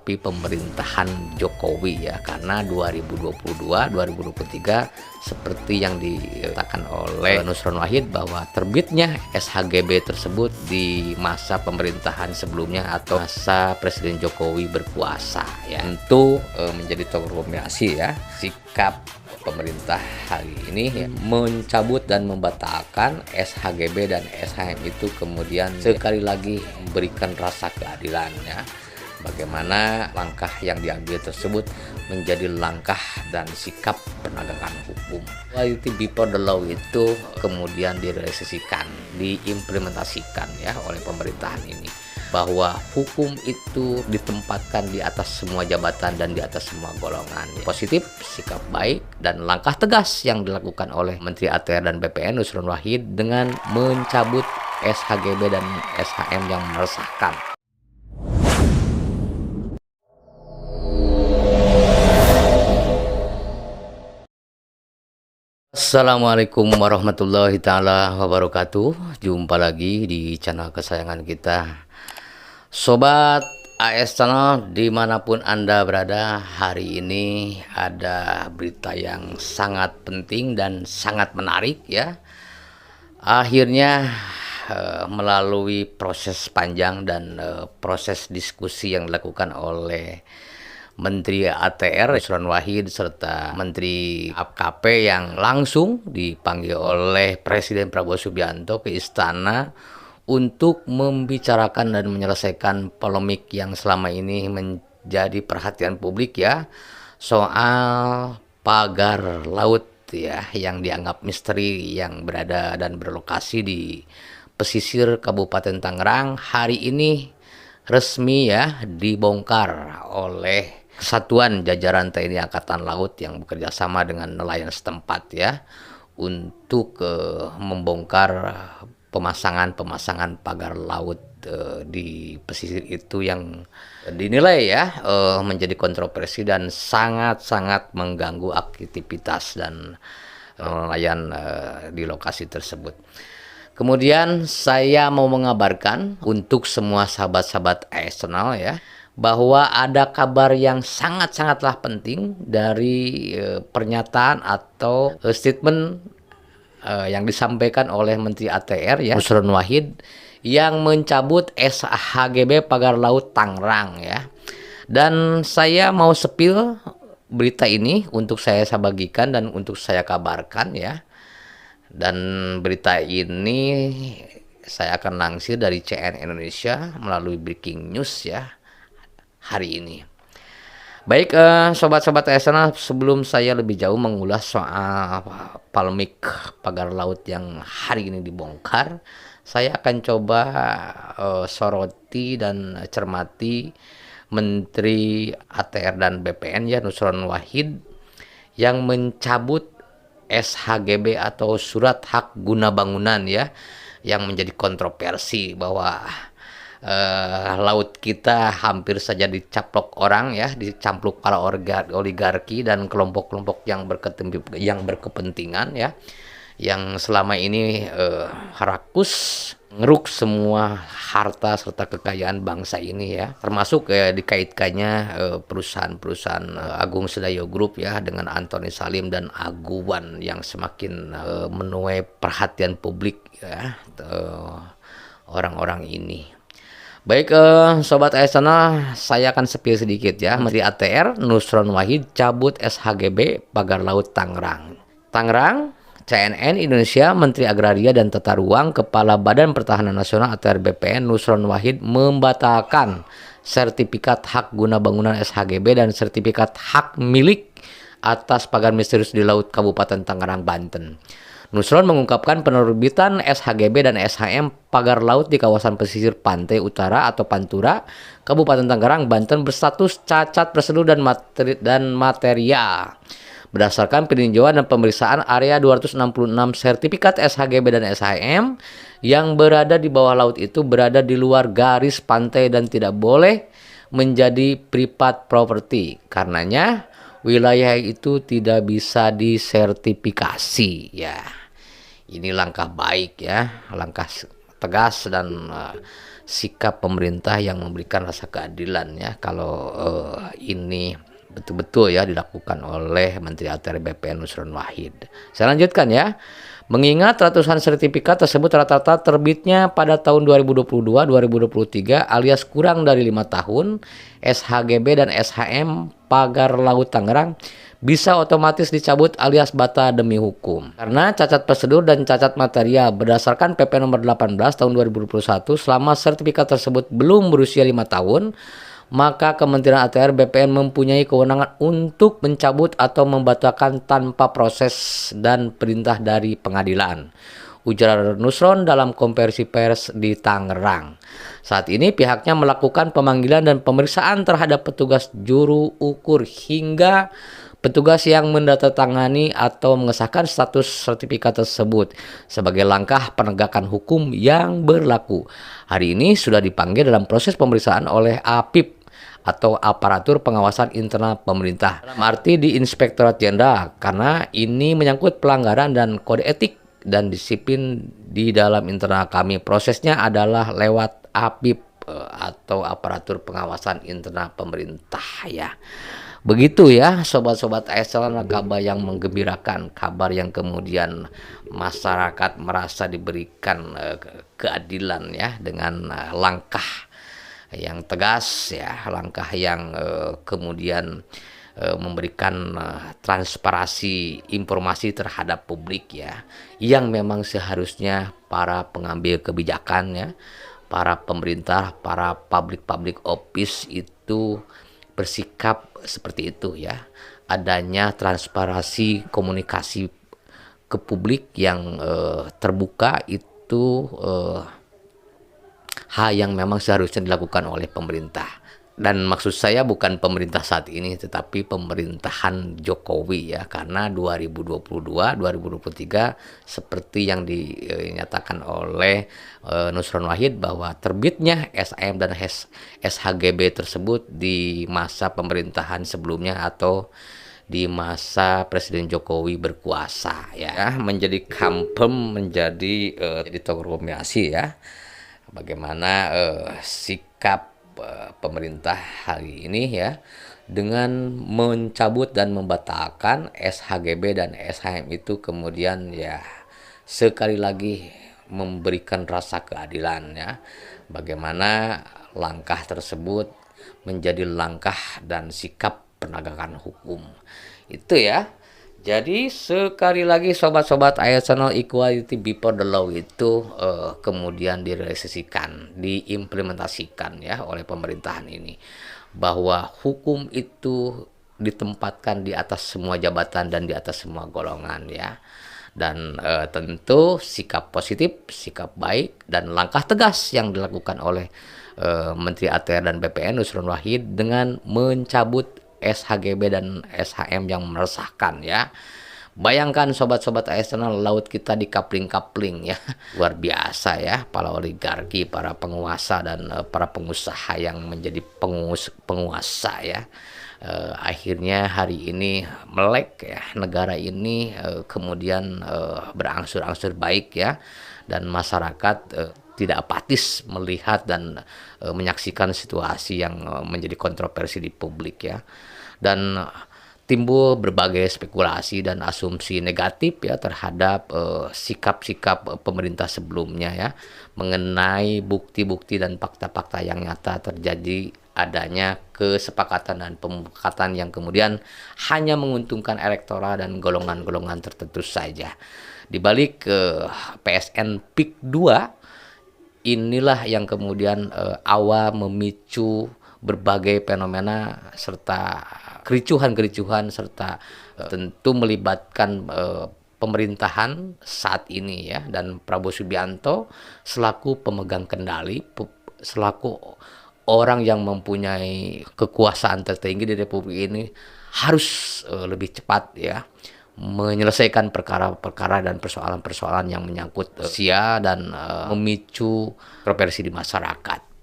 menghadapi pemerintahan Jokowi ya, karena 2022-2023 seperti yang dikatakan oleh Nusron Wahid bahwa terbitnya SHGB tersebut di masa pemerintahan sebelumnya atau masa Presiden Jokowi berkuasa ya, tentu menjadi kombinasi ya sikap pemerintah hari ini ya, mencabut dan membatalkan SHGB dan SHM itu kemudian sekali lagi memberikan rasa keadilan ya. Bagaimana langkah yang diambil tersebut menjadi langkah dan sikap penegakan hukum. Equality before the law itu kemudian direalisasikan, diimplementasikan ya oleh pemerintahan ini, bahwa hukum itu ditempatkan di atas semua jabatan dan di atas semua golongan. Positif, sikap baik, dan langkah tegas yang dilakukan oleh Menteri ATR dan BPN Nusron Wahid dengan mencabut SHGB dan SHM yang meresahkan. Assalamualaikum warahmatullahi taala wabarakatuh. Jumpa lagi di channel kesayangan kita, Sobat AS Channel, dimanapun Anda berada. Hari ini ada berita yang sangat penting dan sangat menarik ya. Akhirnya melalui proses panjang dan proses diskusi yang dilakukan oleh Menteri ATR Nusron Wahid serta Menteri AKP yang langsung dipanggil oleh Presiden Prabowo Subianto ke istana untuk membicarakan dan menyelesaikan polemik yang selama ini menjadi perhatian publik ya, soal pagar laut ya yang dianggap misteri yang berada dan berlokasi di pesisir Kabupaten Tangerang. Hari ini resmi ya dibongkar oleh Kesatuan Jajaran TNI Angkatan Laut yang bekerja sama dengan nelayan setempat ya, untuk membongkar pemasangan pagar laut di pesisir itu yang dinilai ya menjadi kontroversi dan sangat-sangat mengganggu aktivitas dan nelayan di lokasi tersebut. Kemudian saya mau mengabarkan untuk semua sahabat-sahabat AS Channel ya, bahwa ada kabar yang sangat-sangatlah penting dari pernyataan atau statement yang disampaikan oleh Menteri ATR ya, Nusron Wahid, yang mencabut SHGB pagar laut Tangerang ya. Dan saya mau sepil berita ini untuk saya bagikan dan untuk saya kabarkan ya. Dan berita ini saya akan lansir dari CNN Indonesia melalui breaking news ya hari ini. Baik sobat-sobat ASN, sebelum saya lebih jauh mengulas soal polemik pagar laut yang hari ini dibongkar, saya akan coba soroti dan cermati Menteri ATR dan BPN ya Nusron Wahid yang mencabut SHGB atau Surat Hak Guna Bangunan ya, yang menjadi kontroversi bahwa laut kita hampir saja dicaplok orang ya, dicampluk para oligarki dan kelompok-kelompok yang berkepentingan ya, yang selama ini rakus ngeruk semua harta serta kekayaan bangsa ini ya, termasuk dikaitkannya perusahaan-perusahaan Agung Sedayo Group ya dengan Antoni Salim dan Aguan yang semakin menuai perhatian publik ya, orang-orang ini. Baik sobat ASN, saya akan sepil sedikit ya. Menteri ATR Nusron Wahid cabut SHGB pagar laut Tangerang. Tangerang, CNN Indonesia, Menteri Agraria dan Tata Ruang, Kepala Badan Pertahanan Nasional ATR BPN Nusron Wahid membatalkan sertifikat hak guna bangunan SHGB dan sertifikat hak milik atas pagar misterius di laut Kabupaten Tangerang, Banten. Nusron mengungkapkan penerbitan SHGB dan SHM pagar laut di kawasan pesisir pantai utara atau Pantura, Kabupaten Tangerang, Banten berstatus cacat prosedur dan material. Berdasarkan peninjauan dan pemeriksaan area 266 sertifikat SHGB dan SHM yang berada di bawah laut itu berada di luar garis pantai dan tidak boleh menjadi private property. Karenanya wilayah itu tidak bisa disertifikasi ya. Ini langkah baik ya, langkah tegas dan sikap pemerintah yang memberikan rasa keadilan ya, kalau ini betul-betul ya dilakukan oleh Menteri ATR BPN Nusron Wahid. Saya lanjutkan ya. Mengingat ratusan sertifikat tersebut rata-rata terbitnya pada tahun 2022-2023 alias kurang dari 5 tahun, SHGB dan SHM Pagar Laut Tangerang bisa otomatis dicabut alias batal demi hukum. Karena cacat prosedur dan cacat material berdasarkan PP nomor 18 tahun 2021, selama sertifikat tersebut belum berusia 5 tahun, maka Kementerian ATR BPN mempunyai kewenangan untuk mencabut atau membatalkan tanpa proses dan perintah dari pengadilan. Ujar Nusron dalam konferensi pers di Tangerang. Saat ini pihaknya melakukan pemanggilan dan pemeriksaan terhadap petugas juru ukur hingga petugas yang mendatangani atau mengesahkan status sertifikat tersebut sebagai langkah penegakan hukum yang berlaku. Hari ini sudah dipanggil dalam proses pemeriksaan oleh APIP atau aparatur pengawasan internal pemerintah. Dalam arti di Inspektorat Jenderal, karena ini menyangkut pelanggaran dan kode etik dan disiplin di dalam internal kami. Prosesnya adalah lewat APIP atau aparatur pengawasan internal pemerintah ya. Begitu ya sobat-sobat ASN, kabar yang menggembirakan, kabar yang kemudian masyarakat merasa diberikan keadilan ya dengan langkah yang tegas ya, langkah yang kemudian memberikan transparansi informasi terhadap publik ya, yang memang seharusnya para pengambil kebijakan ya, para pemerintah, para public office itu bersikap seperti itu ya. Adanya transparansi komunikasi ke publik yang terbuka itu hal yang memang seharusnya dilakukan oleh pemerintah. Dan maksud saya bukan pemerintah saat ini, tetapi pemerintahan Jokowi ya, karena 2022-2023 seperti yang dinyatakan oleh Nusron Wahid bahwa terbitnya SHM dan SHGB tersebut di masa pemerintahan sebelumnya atau di masa Presiden Jokowi berkuasa ya, menjadi kampem, menjadi kontroversi ya. Bagaimana sikap pemerintah hari ini ya dengan mencabut dan membatalkan SHGB dan SHM itu, kemudian ya sekali lagi memberikan rasa keadilan ya. Bagaimana langkah tersebut menjadi langkah dan sikap penegakan hukum itu ya. Jadi sekali lagi sobat-sobat ASN, equality before the law itu kemudian direalisasikan, diimplementasikan ya oleh pemerintahan ini, bahwa hukum itu ditempatkan di atas semua jabatan dan di atas semua golongan ya. Dan tentu sikap positif, sikap baik dan langkah tegas yang dilakukan oleh Menteri ATR dan BPN Nusron Wahid dengan mencabut SHGB dan SHM yang meresahkan ya. Bayangkan sobat-sobat ASN, laut kita dikapling-kapling ya. Luar biasa ya, para oligarki, para penguasa dan para pengusaha yang menjadi penguasa ya. Akhirnya hari ini melek ya, negara ini kemudian berangsur-angsur baik ya, dan masyarakat tidak apatis melihat dan menyaksikan situasi yang menjadi kontroversi di publik ya. Dan timbul berbagai spekulasi dan asumsi negatif ya terhadap sikap-sikap pemerintah sebelumnya ya, mengenai bukti-bukti dan fakta-fakta yang nyata terjadi adanya kesepakatan dan pemufakatan yang kemudian hanya menguntungkan elektoral dan golongan-golongan tertentu saja. Di balik PSN PIK 2 inilah yang kemudian awal memicu berbagai fenomena serta kericuhan-kericuhan serta tentu melibatkan pemerintahan saat ini ya, dan Prabowo Subianto selaku pemegang kendali, selaku orang yang mempunyai kekuasaan tertinggi di Republik ini harus lebih cepat ya menyelesaikan perkara-perkara dan persoalan-persoalan yang menyangkut usia dan memicu kontroversi di masyarakat.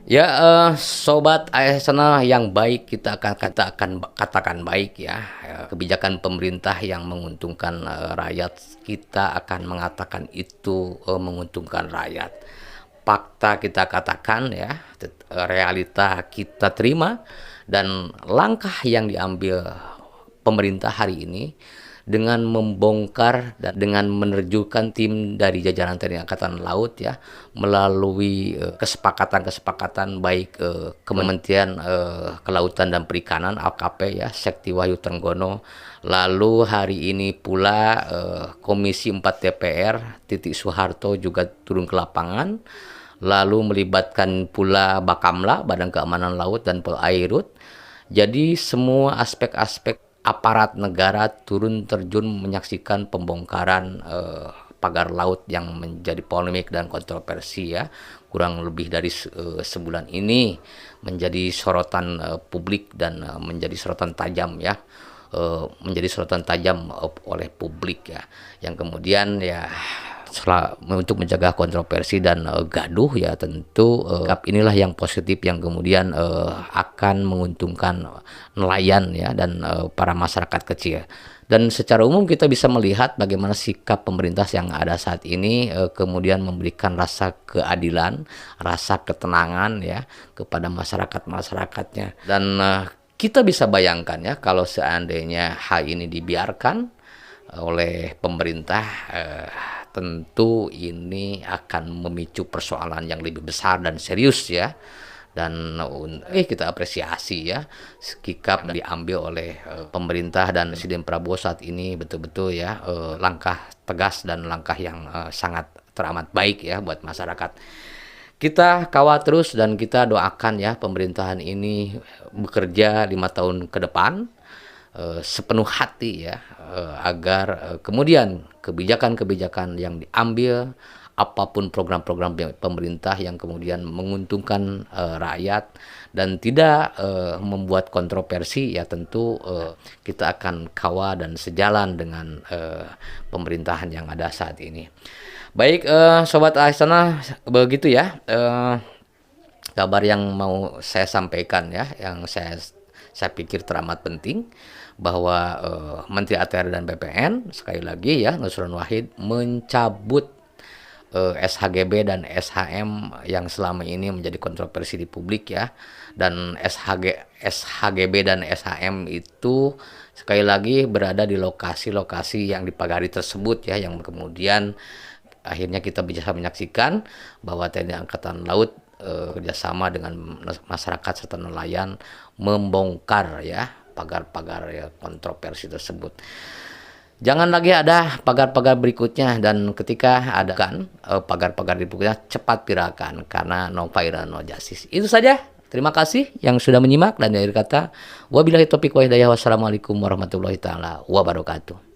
Ya sobat ASN yang baik, kita akan katakan baik ya. Kebijakan pemerintah yang menguntungkan rakyat, kita akan mengatakan itu menguntungkan rakyat. fakta kita katakan ya, realita kita terima, dan langkah yang diambil pemerintah hari ini dengan membongkar dan dengan menerjunkan tim dari jajaran TNI Angkatan Laut ya, melalui kesepakatan-kesepakatan baik Kementerian Kelautan dan Perikanan AKP ya, Sekti Wahyu Trenggono, lalu hari ini pula Komisi 4 DPR Titik Soeharto juga turun ke lapangan, lalu melibatkan pula Bakamla, Badan Keamanan Laut dan Polairut. Jadi semua aspek-aspek aparat negara turun terjun menyaksikan pembongkaran pagar laut yang menjadi polemik dan kontroversi ya, kurang lebih dari sebulan ini menjadi sorotan publik dan menjadi sorotan tajam ya, menjadi sorotan tajam oleh publik ya, yang kemudian ya untuk menjaga kontroversi dan gaduh ya, tentu inilah yang positif yang kemudian akan menguntungkan nelayan ya dan para masyarakat kecil. Dan secara umum kita bisa melihat bagaimana sikap pemerintah yang ada saat ini kemudian memberikan rasa keadilan, rasa ketenangan ya kepada masyarakat-masyarakatnya. Dan kita bisa bayangkan ya, kalau seandainya hal ini dibiarkan oleh pemerintah, tentu ini akan memicu persoalan yang lebih besar dan serius ya. Dan kita apresiasi ya sikap diambil oleh pemerintah dan Presiden Prabowo saat ini, betul-betul ya langkah tegas dan langkah yang sangat teramat baik ya buat masyarakat. Kita kawal terus dan kita doakan ya pemerintahan ini bekerja 5 tahun ke depan sepenuh hati ya, agar kemudian kebijakan-kebijakan yang diambil, apapun program-program pemerintah yang kemudian menguntungkan rakyat dan tidak membuat kontroversi ya, tentu kita akan kawal dan sejalan dengan pemerintahan yang ada saat ini. Baik, Sobat Astana, begitu ya kabar yang mau saya sampaikan ya, yang saya pikir teramat penting, bahwa Menteri ATR dan BPN sekali lagi ya, Nusron Wahid mencabut SHGB dan SHM yang selama ini menjadi kontroversi di publik ya. Dan SHGB dan SHM itu sekali lagi berada di lokasi-lokasi yang dipagari tersebut ya, yang kemudian akhirnya kita bisa menyaksikan bahwa TNI Angkatan Laut kerjasama dengan masyarakat serta nelayan membongkar ya pagar-pagar ya kontroversi tersebut. Jangan lagi ada pagar-pagar berikutnya, dan ketika ada kan pagar-pagar berikutnya cepat pirakan, karena no fire no justice. Itu saja. Terima kasih yang sudah menyimak, dan akhir kata wabillahi taufiq wa hidayah, wassalamualaikum warahmatullahi taala wabarakatuh.